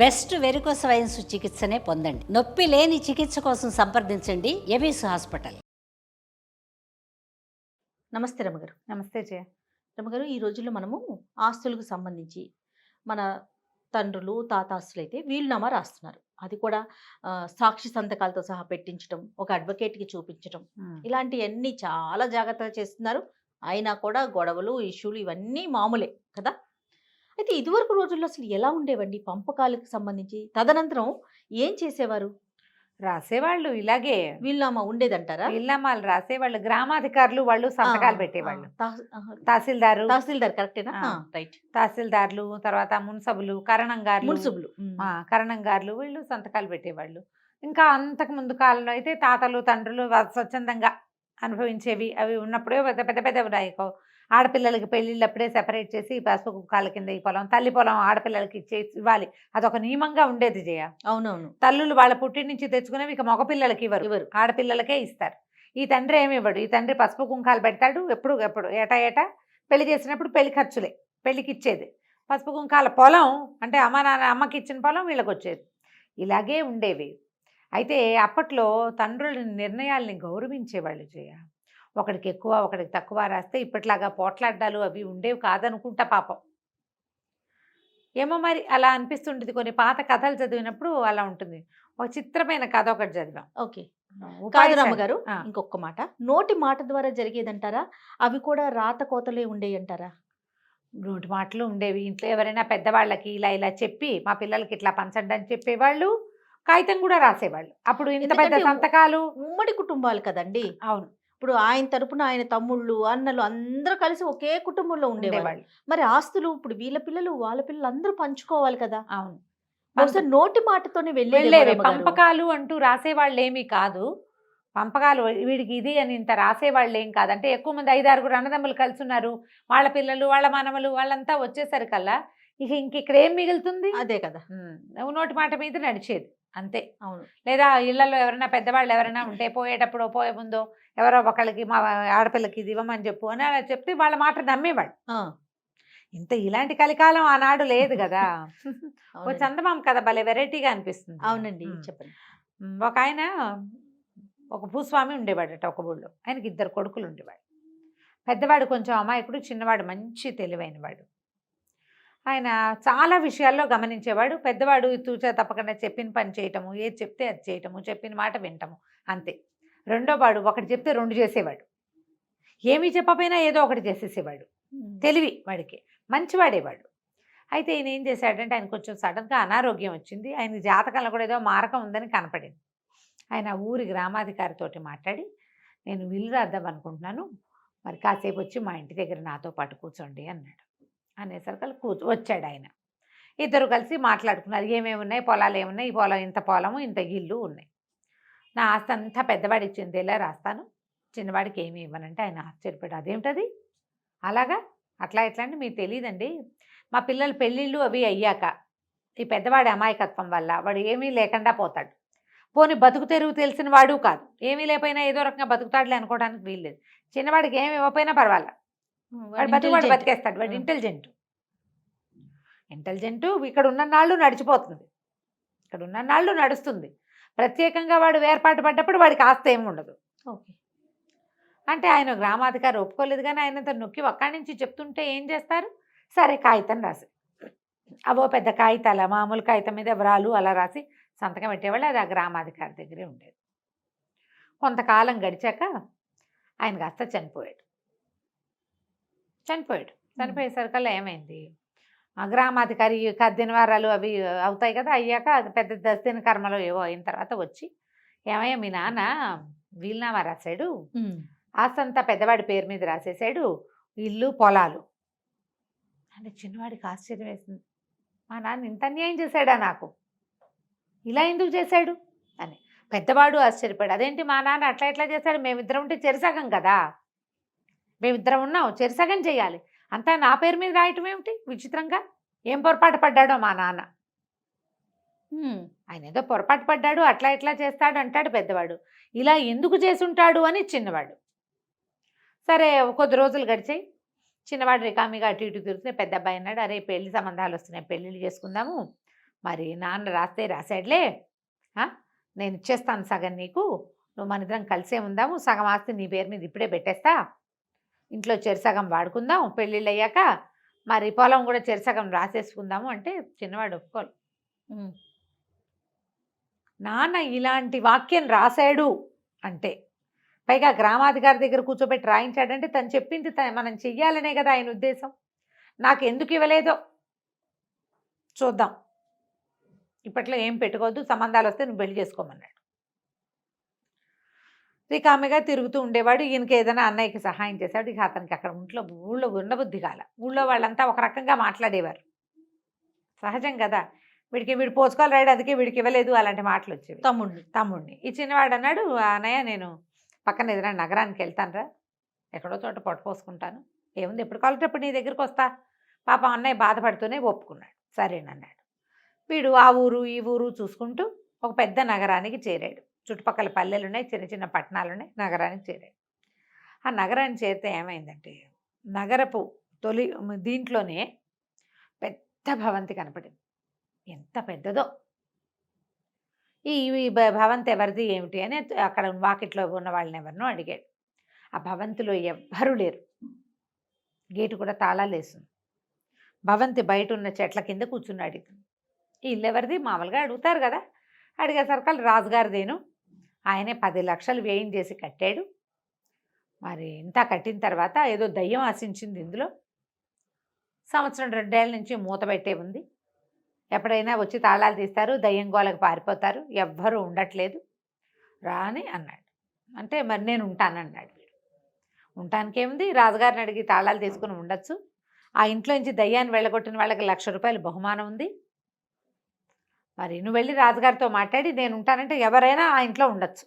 Best varicose wines చికిత్సనే పొందండి. నొప్పి లేని చికిత్స కోసం సంప్రదించండి ఎవిస్ హాస్పిటల్. నమస్తే రమగారు. నమస్తే జయ. రమగారు, ఈ రోజుల్లో మనము ఆస్తులకు సంబంధించి మన తండ్రులు తాతాస్తులు అయితే వీలునామా రాస్తున్నారు. అది కూడా సాక్షి సంతకాలతో సహా పెట్టించడం, ఒక అడ్వకేట్కి చూపించడం, ఇలాంటివన్నీ చాలా జాగ్రత్తగా చేస్తున్నారు. అయినా కూడా గొడవలు, ఇష్యూలు ఇవన్నీ మామూలే కదా. అయితే ఇదివరకు రోజుల్లో అసలు ఎలా ఉండేవండి పంపకాలకు సంబంధించి? తదనంతరం ఏం చేసేవారు? రాసేవాళ్ళు ఇలాగే వీలునామా ఉండేదంటారా? వీళ్ళమాలు రాసేవాళ్ళు. గ్రామాధికారులు వాళ్ళు సంతకాలు పెట్టేవాళ్ళు. తహసీల్దారు తహసీల్దార్ కరెక్టేనా? రైట్. తహసీల్దార్లు, తర్వాత మున్సబులు, కరణంగార్లు, మున్సిబులు కరణంగార్లు వీళ్ళు సంతకాలు పెట్టేవాళ్ళు. ఇంకా అంతకు ముందు కాలంలో అయితే తాతలు తండ్రులు స్వచ్ఛందంగా అనుభవించేవి అవి ఉన్నప్పుడే పెద్ద పెద్ద ఉన్నాయి. ఆడపిల్లలకి పెళ్ళిళ్ళు అప్పుడే సెపరేట్ చేసి పసుపు కుక్కాల కింద ఈ పొలం, తల్లి పొలం ఆడపిల్లలకి ఇవ్వాలి. అదొక నియమంగా ఉండేది జయ. అవునవును. తల్లులు వాళ్ళ పుట్టి నుంచి తెచ్చుకునేవి ఇక మగపిల్లలకి ఇవ్వరు, ఆడపిల్లలకే ఇస్తారు. ఈ తండ్రి ఏమి ఇవ్వడు. ఈ తండ్రి పసుపు కుంకాలు పెడతాడు. ఎప్పుడు ఏటా పెళ్లి చేసినప్పుడు పెళ్లి ఖర్చులే, పెళ్లికి ఇచ్చేది పసుపు కుంకాల పొలం. అంటే అమ్మకి ఇచ్చిన పొలం వీళ్ళకి వచ్చేది. ఇలాగే ఉండేవి. అయితే అప్పట్లో తండ్రుల నిర్ణయాల్ని గౌరవించేవాళ్ళు జయ. ఒకడికి ఎక్కువ ఒకడికి తక్కువ రాస్తే ఇప్పట్లాగా పోట్లాడ్డాలు అవి ఉండేవి కాదనుకుంటా పాపం. ఏమో మరి అలా అనిపిస్తుంటుంది. కొన్ని పాత కథలు చదివినప్పుడు అలా ఉంటుంది. ఒక చిత్రమైన కథ ఒకటి చదివాం. ఓకే. కాదు రమ్మగారు, ఇంకొక మాట, నోటి మాట ద్వారా జరిగేదంటారా? అవి కూడా రాత కోతలే ఉండేవి అంటారా? నోటి మాటలు ఉండేవి. ఇంట్లో ఎవరైనా పెద్దవాళ్ళకి ఇలా ఇలా చెప్పి మా పిల్లలకి ఇట్లా పంచండి అని చెప్పేవాళ్ళు. కాగితం కూడా రాసేవాళ్ళు. అప్పుడు ఇంత పెద్ద సంతకాలు. ఉమ్మడి కుటుంబాలు కదండి. అవును. ఇప్పుడు ఆయన తరపున ఆయన తమ్ముళ్ళు అన్నలు అందరూ కలిసి ఒకే కుటుంబంలో ఉండేవాళ్ళు. మరి ఆస్తులు ఇప్పుడు వీళ్ళ పిల్లలు వాళ్ళ పిల్లలు అందరూ పంచుకోవాలి కదా. అవును. బహుశా నోటి మాటతోనే వెళ్ళేవి. పంపకాలు అంటూ రాసేవాళ్ళు ఏమీ కాదు. పంపకాలు వీడికి ఇది అని ఇంత రాసేవాళ్ళు ఏం కాదు. అంటే ఎక్కువ మంది 5-6 అన్నదమ్ములు కలిసి ఉన్నారు, వాళ్ళ పిల్లలు వాళ్ళ మనవలు వాళ్ళంతా వచ్చేసరికల్లా ఇక్కడ ఏం మిగులుతుంది? అదే కదా. నోటి మాట మీద నడిచేది అంతే. అవును. లేదా ఇళ్లలో ఎవరైనా పెద్దవాళ్ళు ఎవరైనా ఉంటే పోయేటప్పుడు పోయే ముందో ఎవరో ఒకళ్ళకి మా ఆడపిల్లకి ఇది ఇవ్వమని చెప్పు అని అలా చెప్తే వాళ్ళ మాట నమ్మేవాడు. ఇలాంటి కలికాలం ఆనాడు లేదు కదా. ఓ చందమామ కదా, భలే వెరైటీగా అనిపిస్తుంది. అవునండి, చెప్పండి. ఒక ఆయన ఒక భూస్వామి ఉండేవాడట ఒక ఊళ్ళో. ఆయనకి 2 కొడుకులు ఉండేవాడు. పెద్దవాడు కొంచెం అమాయకుడు, చిన్నవాడు మంచి తెలివైనవాడు. ఆయన చాలా విషయాల్లో గమనించేవాడు. పెద్దవాడు తూచా తప్పకుండా చెప్పిన పని చేయటము, ఏది చెప్తే అది చేయటము, చెప్పిన మాట వింటము అంతే. రెండో వాడు ఒకటి చెప్తే 2 చేసేవాడు. ఏమీ చెప్పపోయినా ఏదో ఒకటి చేసేసేవాడు. తెలివి వాడికి, మంచివాడేవాడు. అయితే ఈయన ఏం చేశాడంటే ఆయన కొంచెం సడన్గా అనారోగ్యం వచ్చింది. ఆయన జాతకంలో కూడా ఏదో మారకం ఉందని కనపడింది. ఆయన ఊరి గ్రామాధికారితోటి మాట్లాడి నేను విల్లు రాద్దాం అనుకుంటున్నాను, మరి కాసేపు వచ్చి మా ఇంటి దగ్గర నాతో పాటు కూర్చోండి అన్నాడు. అనేసరికి వచ్చాడు ఆయన. 2 కలిసి మాట్లాడుకున్నారు. ఏమేమి ఉన్నాయి, పొలాలు ఏమున్నాయి, ఈ పొలం ఇంత పొలము ఇంత ఇల్లు ఉన్నాయి, నా ఆస్తి అంతా పెద్దవాడికి చెందేలా రాస్తాను, చిన్నవాడికి ఏమి ఇవ్వనంటే ఆయన ఆశ్చర్యపడ్డాడు. అదేమిటది అలాగా, అట్లా ఎట్లా అంటే మీకు తెలియదండి, మా పిల్లలు పెళ్ళిళ్ళు అవి అయ్యాక ఈ పెద్దవాడి అమాయకత్వం వల్ల వాడు ఏమీ లేకుండా పోతాడు. పోనీ బతుకు తెరువు తెలిసిన వాడు కాదు, ఏమీ లేకపోయినా ఏదో రకంగా బతుకుతాడులే అనుకోవడానికి వీల్లేదు. చిన్నవాడికి ఏమి ఇవ్వకపోయినా పర్వాలేదు, వాడు బతుకువాడు బతికేస్తాడు. వాడు ఇంటెలిజెంట్. ఇక్కడ ఉన్న నాళ్ళు నడిచిపోతుంది, ఇక్కడ ఉన్న నాళ్ళు నడుస్తుంది. ప్రత్యేకంగా వాడు వేర్పాటు పడ్డప్పుడు వాడికి ఆస్తి ఏమి ఉండదు. ఓకే. అంటే ఆయన గ్రామాధికారి ఒప్పుకోలేదు. కానీ ఆయనంత నొక్కి ఒక్కడి నుంచి చెప్తుంటే ఏం చేస్తారు, సరే కాగితం రాసి, అవో పెద్ద కాగితాల మామూలు కాగితం మీద వివరాలు అలా రాసి సంతకం పెట్టేవాళ్ళు. అది ఆ గ్రామాధికారి దగ్గరే ఉండేది. కొంతకాలం గడిచాక ఆయన కాస్త చనిపోయాడు. చనిపోయేసరికల్లా ఏమైంది, ఆ గ్రామాధికారి దినవారాలు అవి అవుతాయి కదా, అయ్యాక అది పెద్ద దశదిన కర్మలో ఏవో అయిన తర్వాత వచ్చి, ఏమయ్యా మీ నాన్న వీలునామా రాశాడు, ఆస్తి అంతా పెద్దవాడి పేరు మీద రాసేసాడు, ఇల్లు పొలాలు అంటే. చిన్నవాడికి ఆశ్చర్యం వేసింది, మా నాన్న ఇంత అన్యాయం చేశాడా నాకు, ఇలా ఎందుకు చేశాడు అని. పెద్దవాడు ఆశ్చర్యపడు, అదేంటి మా నాన్న అట్లా ఎట్లా చేశాడు, మేమిద్దరం ఉంటే చెరిసగం కదా, మేమిద్దరం ఉన్నాం చెరిసగం చేయాలి, అంతా నా పేరు మీద రాయటం ఏమిటి విచిత్రంగా, ఏం పొరపాటు పడ్డాడో మా నాన్న, ఆయన ఏదో పొరపాటు పడ్డాడు అట్లా ఎట్లా చేస్తాడు అంటాడు పెద్దవాడు, ఇలా ఎందుకు చేసుంటాడు అని చిన్నవాడు. సరే కొద్ది రోజులు గడిచాయి. చిన్నవాడు రికామిగా అటు ఇటు తిరుగుతున్నాయి. పెద్ద అబ్బాయి అన్నాడు, అరే పెళ్లి సంబంధాలు వస్తున్నాయి, పెళ్ళిళ్ళు చేసుకుందాము, మరి నాన్న రాస్తే రాశాడులే, నేను ఇచ్చేస్తాను సగం నీకు, నువ్వు మన ఇద్దరం కలిసే ఉందాము, సగం ఆస్తి నీ పేరు మీద ఇప్పుడే పెట్టేస్తా, ఇంట్లో చెరిసగం వాడుకుందాం, పెళ్ళిళ్ళు అయ్యాక మరి పొలం కూడా చెరిసగం రాసేసుకుందాము అంటే చిన్నవాడు ఒప్పుకోలు. నాన్న ఇలాంటి వాక్యం రాశాడు అంటే, పైగా గ్రామాధికారి దగ్గర కూర్చోబెట్టి రాయించాడంటే తను చెప్పింది మనం చెయ్యాలనే కదా ఆయన ఉద్దేశం. నాకు ఎందుకు ఇవ్వలేదో చూద్దాం, ఇప్పట్లో ఏం పెట్టుకోవద్దు, సంబంధాలు వస్తే నువ్వు పెళ్లి చేసుకోమన్నాడు. రికామిగా తిరుగుతూ ఉండేవాడు. ఈయనకి ఏదైనా అన్నయ్యకి సహాయం చేశాడు. ఇక అతనికి అక్కడ ఊళ్ళో ఉండబుద్ధి కాల. ఊళ్ళో వాళ్ళంతా ఒక రకంగా మాట్లాడేవారు, సహజం కదా, వీడు పోచుకోవాలి రాడు, అందుకే వీడికి ఇవ్వలేదు, అలాంటి మాటలు వచ్చేవి. తమ్ముడిని ఈ చిన్నవాడు అన్నాడు, అన్నయ్య నేను పక్కన ఏదైనా నగరానికి వెళ్తానురా, ఎక్కడో చోట పొట్టపోసుకుంటాను, ఏముంది ఎప్పుడు కావాలంటే నీ దగ్గరికి వస్తా. పాపం అన్నయ్య బాధపడుతూనే ఒప్పుకున్నాడు. సరేనన్నాడు. వీడు ఆ ఊరు ఈ ఊరు చూసుకుంటూ ఒక పెద్ద నగరానికి చేరాడు. చుట్టుపక్కల పల్లెలు ఉన్నాయి, చిన్న చిన్న పట్టణాలు ఉన్నాయి, నగరానికి చేరాడు. ఆ నగరానికి చేరితే ఏమైందంటే, నగరపు దీంట్లోనే పెద్ద భవంతి కనపడింది. ఎంత పెద్దదో! ఈ భవంతి ఎవరిది ఏమిటి అని అక్కడ వాకిట్లో ఉన్న వాళ్ళని ఎవరినో అడిగాడు. ఆ భవంతిలో ఎవ్వరూ లేరు, గేటు కూడా తాళాలు వేస్తుంది. భవంతి బయట ఉన్న చెట్ల కింద కూర్చున్నాడు ఇతను. ఈ ఇల్లు ఎవరిది మామూలుగా అడుగుతారు కదా, అడిగేసరికి రాజుగారిదేను, ఆయనే 10 లక్షలు వ్యయం చేసి కట్టాడు. మరి ఇంత కట్టిన తర్వాత ఏదో దయ్యం ఆశించింది ఇందులో, సంవత్సరం 2 ఏళ్ళ నుంచి మూత పెట్టే ఉంది, ఎప్పుడైనా వచ్చి తాళాలు తీస్తారు, దయ్యం గోలకు పారిపోతారు, ఎవ్వరూ ఉండట్లేదు రా అని అన్నాడు. అంటే మరి నేను ఉంటానన్నాడు. వీడు ఉండటానికేముంది, రాజుగారిని అడిగి తాళాలు తీసుకుని ఉండొచ్చు, ఆ ఇంట్లో నుంచి దయ్యాన్ని వెళ్ళగొట్టిన వాళ్ళకి 1,00,000 రూపాయలు బహుమానం ఉంది, మరి నువ్వు వెళ్ళి రాజుగారితో మాట్లాడి నేను ఉంటానంటే ఎవరైనా ఆ ఇంట్లో ఉండొచ్చు,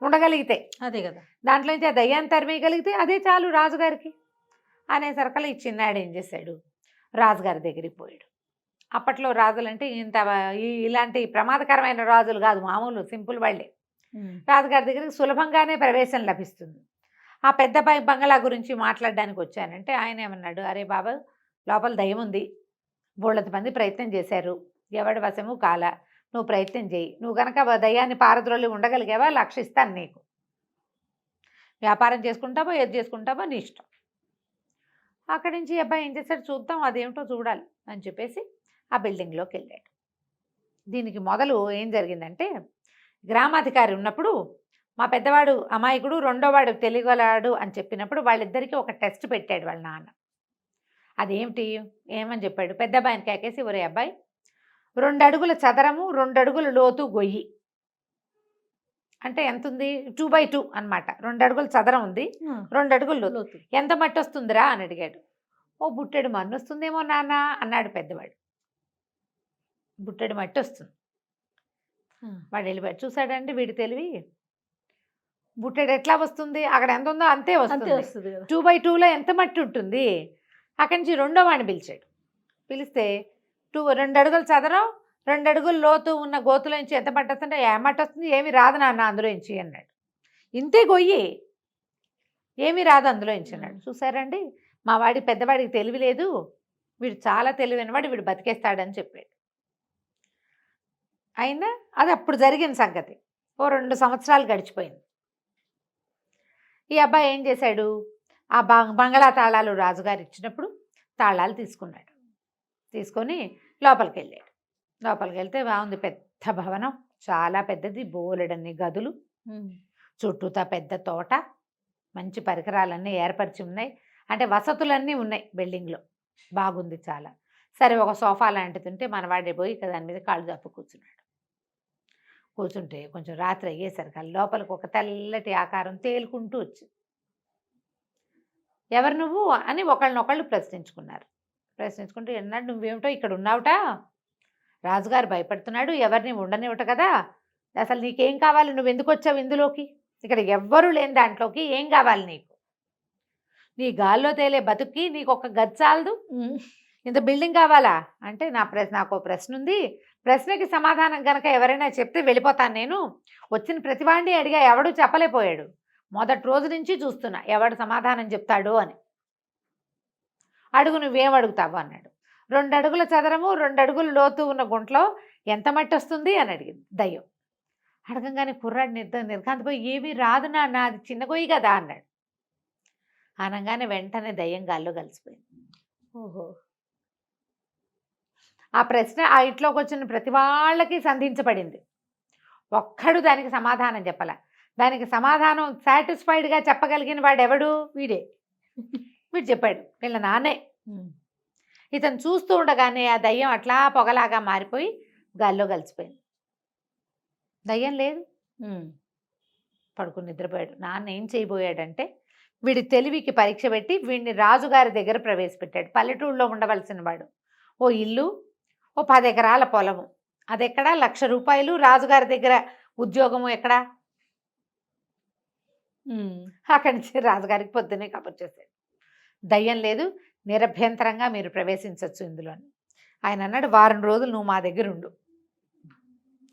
ఉండగలిగితే అదే కదా, దాంట్లో నుంచి ఆ దయ్యాన్ని తరిమేయగలిగితే అదే చాలు రాజుగారికి అనేసరికల్లా ఈ చిన్నాడు ఏం చేశాడు, రాజుగారి దగ్గరికి పోయాడు. అప్పట్లో రాజులంటే ఇలాంటి ప్రమాదకరమైన రాజులు కాదు, మామూలు సింపుల్ వాళ్ళే. రాజుగారి దగ్గరికి సులభంగానే ప్రవేశం లభిస్తుంది. ఆ పెద్ద బంగళా గురించి మాట్లాడడానికి వచ్చానంటే ఆయన ఏమన్నాడు, అరే బాబా లోపల దయ్యం ఉంది, బోళ్ళంత మంది ప్రయత్నం చేశారు, ఎవడి వశము కాల, నువ్వు ప్రయత్నం చేయి, నువ్వు కనుక దయ్యాన్ని పారద్రోలి ఉండగలిగావా 1,00,000 ఇస్తాను నీకు, వ్యాపారం చేసుకుంటావో ఏది చేసుకుంటావో నీ ఇష్టం. అక్కడి నుంచి అబ్బాయి ఏం చేశాడు, చూద్దాం అదేమిటో చూడాలి అని చెప్పేసి ఆ బిల్డింగ్లోకి వెళ్ళాడు. దీనికి మొదలు ఏం జరిగిందంటే, గ్రామాధికారి ఉన్నప్పుడు మా పెద్దవాడు అమాయకుడు, రెండోవాడు తెలియగలాడు అని చెప్పినప్పుడు వాళ్ళిద్దరికీ ఒక టెస్ట్ పెట్టాడు వాళ్ళ నాన్న. అదేమిటి ఏమని చెప్పాడు, పెద్ద అబ్బాయిని కేకేసి, ఒరే అబ్బాయి 2 అడుగుల చదరము 2 అడుగుల లోతు గొయ్యి అంటే ఎంత ఉంది, 2x2 అనమాట. 2 అడుగుల చదరం ఉంది, 2 అడుగుల లోతు, ఎంత మట్టి వస్తుందిరా అని అడిగాడు. ఓ బుట్టెడు మన్ను వస్తుందేమో నాన్న అన్నాడు పెద్దవాడు. బుట్టెడు మట్టి వస్తుంది. వాడు వెళ్ళిపోయాడు. చూసాడండి వీడి తెలివి, బుట్టెడు ఎట్లా వస్తుంది, అక్కడ ఎంత ఉందో అంతే వస్తుంది. 2x2లో ఎంత మట్టి ఉంటుంది. అక్కడి నుంచి రెండో వాడిని పిలిచాడు. పిలిస్తే 2 అడుగుల చదరం 2 అడుగుల లోతు ఉన్న గోతులోంచి ఎంత మట్టి వస్తుంటే, ఏ మట్టి వస్తుంది, ఏమి రాదు నాన్న అందులోంచి అన్నాడు. ఇంతే గొయ్యి, ఏమీ రాదు అందులోంచి అన్నాడు. చూసారండి మా వాడి పెద్దవాడికి తెలివి లేదు, వీడు చాలా తెలివైన వాడు, వీడు బతికేస్తాడని చెప్పాడు. అయినా అది అప్పుడు జరిగిన సంగతి. ఓ 2 సంవత్సరాలు గడిచిపోయింది. ఈ అబ్బాయి ఏం చేశాడు, ఆ బంగళా తాళాలు రాజుగారు ఇచ్చినప్పుడు తాళాలు తీసుకున్నాడు. తీసుకొని లోపలికి వెళ్ళాడు. లోపలికి వెళ్తే బాగుంది, పెద్ద భవనం, చాలా పెద్దది, బోలెడన్ని గదులు, చుట్టూతా పెద్ద తోట, మంచి పరికరాలన్నీ ఏర్పరిచి ఉన్నాయి, అంటే వసతులన్నీ ఉన్నాయి బిల్డింగ్లో, బాగుంది చాలా. సరే ఒక సోఫా లాంటిది ఉంటే మనవాడే పోయి దాని మీద కాళ్ళు జాపు కూర్చున్నాడు. కూర్చుంటే కొంచెం రాత్రి అయ్యేసరికి లోపలికి ఒక తెల్లటి ఆకారం తేలుకుంటూ వచ్చింది. ఎవరు నువ్వు అని ఒకళ్ళనొకళ్ళు ప్రశ్నించుకున్నారు. ప్రశ్నించుకుంటూ ఎన్నాడు నువ్వేమిటో ఇక్కడ ఉన్నావుట, రాజుగారు భయపడుతున్నాడు, ఎవరిని ఉండనివ్వట కదా, అసలు నీకేం కావాలి, నువ్వు ఎందుకు వచ్చావు ఇందులోకి, ఇక్కడ ఎవ్వరూ లేని దాంట్లోకి ఏం కావాలి నీకు, నీ గాల్లో తేలే బతుక్కి నీకు ఒక గది చాలదు, ఇంత బిల్డింగ్ కావాలా అంటే నాకు ప్రశ్న ఉంది, ప్రశ్నకి సమాధానం కనుక ఎవరైనా చెప్తే వెళ్ళిపోతాను నేను, వచ్చిన ప్రతివాడిని అడిగా ఎవడూ చెప్పలేకపోయాడు, మొదటి రోజు నుంచి చూస్తున్నా ఎవడు సమాధానం చెప్తాడు అని, అడుగు నువ్వేం అడుగుతావు అన్నాడు. 2 అడుగుల చదరము 2 అడుగుల లోతు ఉన్న గుంటలో ఎంత మట్టి వస్తుంది అని అడిగింది దయ్యం. అడగంగానే కుర్రాడు నిర్ఘాంతపోయి ఏమీ రాదు నాన్న, అది చిన్న గొయ్యి కదా అన్నాడు. అనగానే వెంటనే దయ్యం గాల్లో కలిసిపోయింది. ఓహో. ఆ ప్రశ్న ఆ ఇంట్లోకి వచ్చిన ప్రతి వాళ్ళకి సంధించబడింది. ఒక్కడు దానికి సమాధానం చెప్పాల. దానికి సమాధానం సాటిస్ఫైడ్గా చెప్పగలిగిన వాడు ఎవడు? వీడే. వీడు చెప్పాడు, వీళ్ళ నాన్నే. ఇతను చూస్తూ ఉండగానే ఆ దయ్యం అట్లా పొగలాగా మారిపోయి గాల్లో కలిసిపోయింది. దయ్యం లేదు, పడుకుని నిద్రపోయాడు. నాన్న ఏం చేయబోయాడంటే వీడి తెలివికి పరీక్ష పెట్టి వీడిని రాజుగారి దగ్గర ప్రవేశపెట్టాడు. పల్లెటూరులో ఉండవలసిన వాడు. ఓ ఇల్లు, ఓ 10 ఎకరాల పొలము, అది ఎక్కడా 1,00,000 రూపాయలు, రాజుగారి దగ్గర ఉద్యోగము ఎక్కడా. అక్కడి నుంచి రాజుగారికి పొద్దున్నే కబుర్ చేశాడు, దయ్యం లేదు, నిరభ్యంతరంగా మీరు ప్రవేశించవచ్చు ఇందులో అని. ఆయన అన్నాడు, వారం రోజులు నువ్వు మా దగ్గర ఉండు,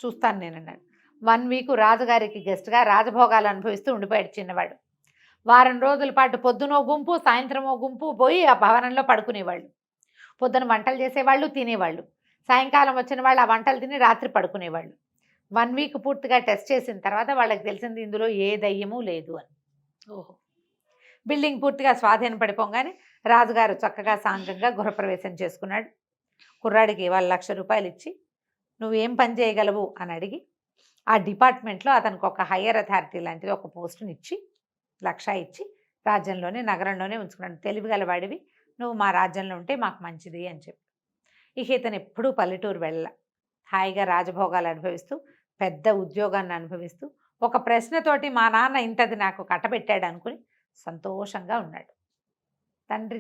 చూస్తాను నేను అన్నాడు. 1 వీక్ రాజుగారికి గెస్ట్గా రాజభోగాలు అనుభవిస్తూ ఉండిపోయాడు చిన్నవాడు. వారం రోజుల పాటు పొద్దునో గుంపు సాయంత్రమో గుంపు పోయి ఆ భవనంలో పడుకునేవాళ్ళు. పొద్దున వంటలు చేసేవాళ్ళు, తినేవాళ్ళు. సాయంకాలం వచ్చిన వాళ్ళు ఆ వంటలు తిని రాత్రి పడుకునేవాళ్ళు. 1 వీక్ పూర్తిగా టెస్ట్ చేసిన తర్వాత వాళ్ళకి తెలిసింది ఇందులో ఏ దయ్యమూ లేదు అని. ఓహో. బిల్డింగ్ పూర్తిగా స్వాధీనం పడిపోగానే రాజుగారు చక్కగా సాంగంగా గృహప్రవేశం చేసుకున్నాడు. కుర్రాడికి వాళ్ళు 1,00,000 రూపాయలు ఇచ్చి నువ్వేం పని చేయగలవు అని అడిగి ఆ డిపార్ట్మెంట్లో అతనికి ఒక హయ్యర్ అథారిటీ లాంటిది ఒక పోస్టుని ఇచ్చి 1,00,000 ఇచ్చి రాజ్యంలోనే నగరంలోనే ఉంచుకున్నాడు. తెలివిగల వాడివి, నువ్వు మా రాజ్యంలో ఉంటే మాకు మంచిది అని చెప్పి. ఇక ఇతను ఎప్పుడూ పల్లెటూరు వెళ్ళ, హాయిగా రాజభోగాలు అనుభవిస్తూ పెద్ద ఉద్యోగాన్ని అనుభవిస్తూ ఒక ప్రశ్నతోటి మా నాన్న ఇంతది నాకు కట్టబెట్టాడు అనుకుని సంతోషంగా ఉన్నాడు. తండ్రి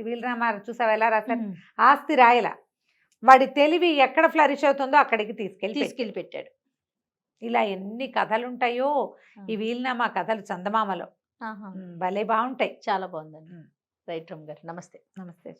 వీలరామారావు చూసావు ఎలా రాశారు, ఆస్తి రాయల, వాడి తెలివి ఎక్కడ ఫ్లరిష్ అవుతుందో అక్కడికి తీసుకెళ్ళి పెట్టాడు. ఇలా ఎన్ని కథలుంటాయో ఈ వీలునామా కథలు చందమామలో. భలే బాగుంటాయి. చాలా బాగుందండి. రైట్ రమ్ గారు, నమస్తే. నమస్తే.